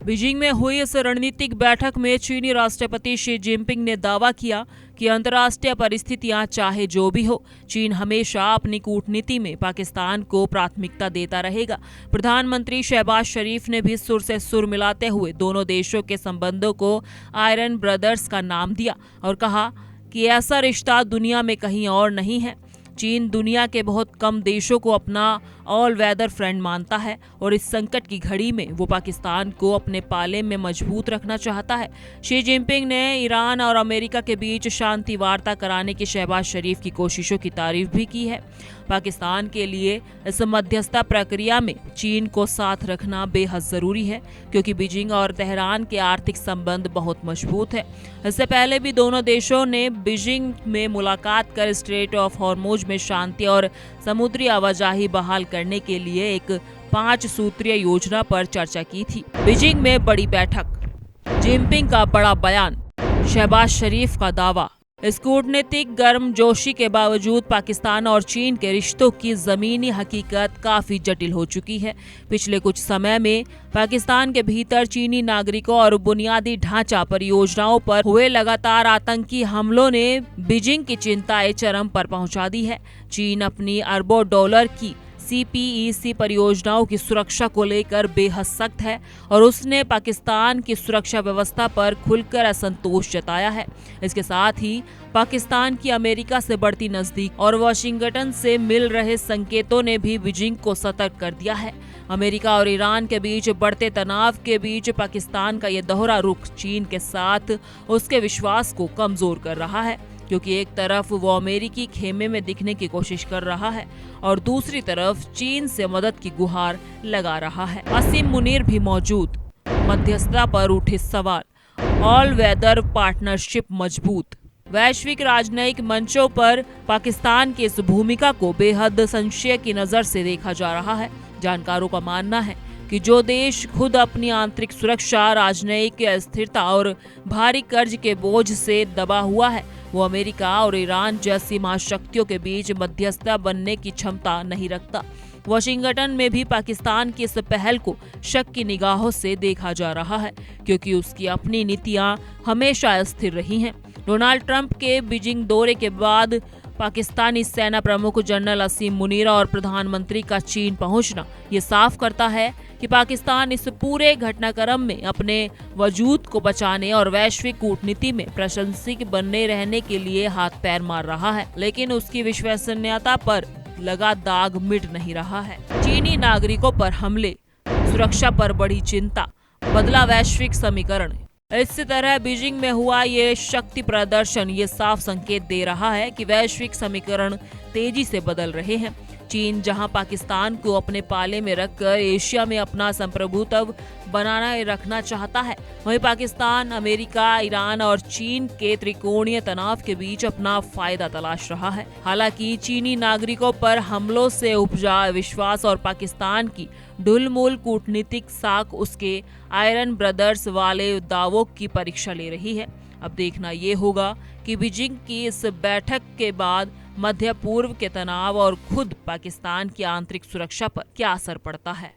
Beijing में हुई इस रणनीतिक बैठक में चीनी राष्ट्रपति शी जिनपिंग ने दावा किया कि अंतर्राष्ट्रीय परिस्थितियां चाहे जो भी हो, चीन हमेशा अपनी कूटनीति में पाकिस्तान को प्राथमिकता देता रहेगा। प्रधानमंत्री शहबाज शरीफ ने भी सुर से सुर मिलाते हुए दोनों देशों के संबंधों को आयरन ब्रदर्स का नाम दिया और कहा कि ऐसा रिश्ता दुनिया में कहीं और नहीं है। चीन दुनिया के बहुत कम देशों को अपना ऑल वेदर फ्रेंड मानता है और इस संकट की घड़ी में वो पाकिस्तान को अपने पाले में मजबूत रखना चाहता है। शी जिनपिंग ने ईरान और अमेरिका के बीच शांति वार्ता कराने की शहबाज शरीफ की कोशिशों की तारीफ भी की है। पाकिस्तान के लिए इस मध्यस्थता प्रक्रिया में चीन को साथ रखना बेहद जरूरी है, क्योंकि बीजिंग और तेहरान के आर्थिक संबंध बहुत मजबूत है। इससे पहले भी दोनों देशों ने बीजिंग में मुलाकात कर स्ट्रेट ऑफ हॉर्मुज में शांति और समुद्री आवाजाही बहाल करने के लिए एक 5 सूत्रीय योजना पर चर्चा की थी। बीजिंग में बड़ी बैठक, जिनपिंग का बड़ा बयान, शहबाज शरीफ का दावा। इस कूटनीतिक गर्मजोशी के बावजूद पाकिस्तान और चीन के रिश्तों की जमीनी हकीकत काफी जटिल हो चुकी है। पिछले कुछ समय में पाकिस्तान के भीतर चीनी नागरिकों और बुनियादी ढांचा परियोजनाओं पर हुए लगातार आतंकी हमलों ने बीजिंग की चिंताएं चरम पर पहुंचा दी है। चीन अपनी अरबों डॉलर की CPEC परियोजनाओं की सुरक्षा को लेकर बेहद सख्त है और उसने पाकिस्तान की सुरक्षा व्यवस्था पर खुलकर असंतोष जताया है। इसके साथ ही पाकिस्तान की अमेरिका से बढ़ती नजदीक और वाशिंगटन से मिल रहे संकेतों ने भी बीजिंग को सतर्क कर दिया है। अमेरिका और ईरान के बीच बढ़ते तनाव के बीच पाकिस्तान का यह दोहरा रुख चीन के साथ उसके विश्वास को कमजोर कर रहा है, क्योंकि एक तरफ वो अमेरिकी खेमे में दिखने की कोशिश कर रहा है और दूसरी तरफ चीन से मदद की गुहार लगा रहा है। असीम मुनीर भी मौजूद। मध्यस्थता पर उठे सवाल, ऑल वेदर पार्टनरशिप मजबूत। वैश्विक राजनयिक मंचों पर पाकिस्तान की इस भूमिका को बेहद संशय की नजर से देखा जा रहा है। जानकारों का मानना है कि जो देश खुद अपनी आंतरिक सुरक्षा, राजनयिक अस्थिरता और भारी कर्ज के बोझ से दबा हुआ है, वो अमेरिका और ईरान जैसी महाशक्तियों के बीच मध्यस्थता बनने की क्षमता नहीं रखता। वाशिंगटन में भी पाकिस्तान की इस पहल को शक की निगाहों से देखा जा रहा है, क्योंकि उसकी अपनी नीतियां हमेशा स्थिर रही हैं। डोनाल्ड ट्रंप के बीजिंग दौरे के बाद पाकिस्तानी सेना प्रमुख जनरल असीम मुनीर और प्रधानमंत्री का चीन पहुंचना ये साफ करता है कि पाकिस्तान इस पूरे घटनाक्रम में अपने वजूद को बचाने और वैश्विक कूटनीति में प्रशंसक बनने रहने के लिए हाथ पैर मार रहा है, लेकिन उसकी विश्वसनीयता पर लगा दाग मिट नहीं रहा है। चीनी नागरिकों पर हमले, सुरक्षा पर बड़ी चिंता, बदला वैश्विक समीकरण। इसी तरह बीजिंग में हुआ ये शक्ति प्रदर्शन ये साफ संकेत दे रहा है कि वैश्विक समीकरण तेजी से बदल रहे हैं। चीन जहां पाकिस्तान को अपने पाले में रखकर एशिया में अपना संप्रभुत्व बनाना रखना चाहता है, वहीं पाकिस्तान अमेरिका, ईरान और चीन के त्रिकोणीय तनाव के बीच अपना फायदा तलाश रहा है। हालांकि चीनी नागरिकों पर हमलों से उपजा विश्वास और पाकिस्तान की ढुलमुल कूटनीतिक साख उसके आयरन ब्रदर्स वाले दावों की परीक्षा ले रही है। अब देखना ये होगा कि बीजिंग की इस बैठक के बाद मध्य पूर्व के तनाव और खुद पाकिस्तान की आंतरिक सुरक्षा पर क्या असर पड़ता है।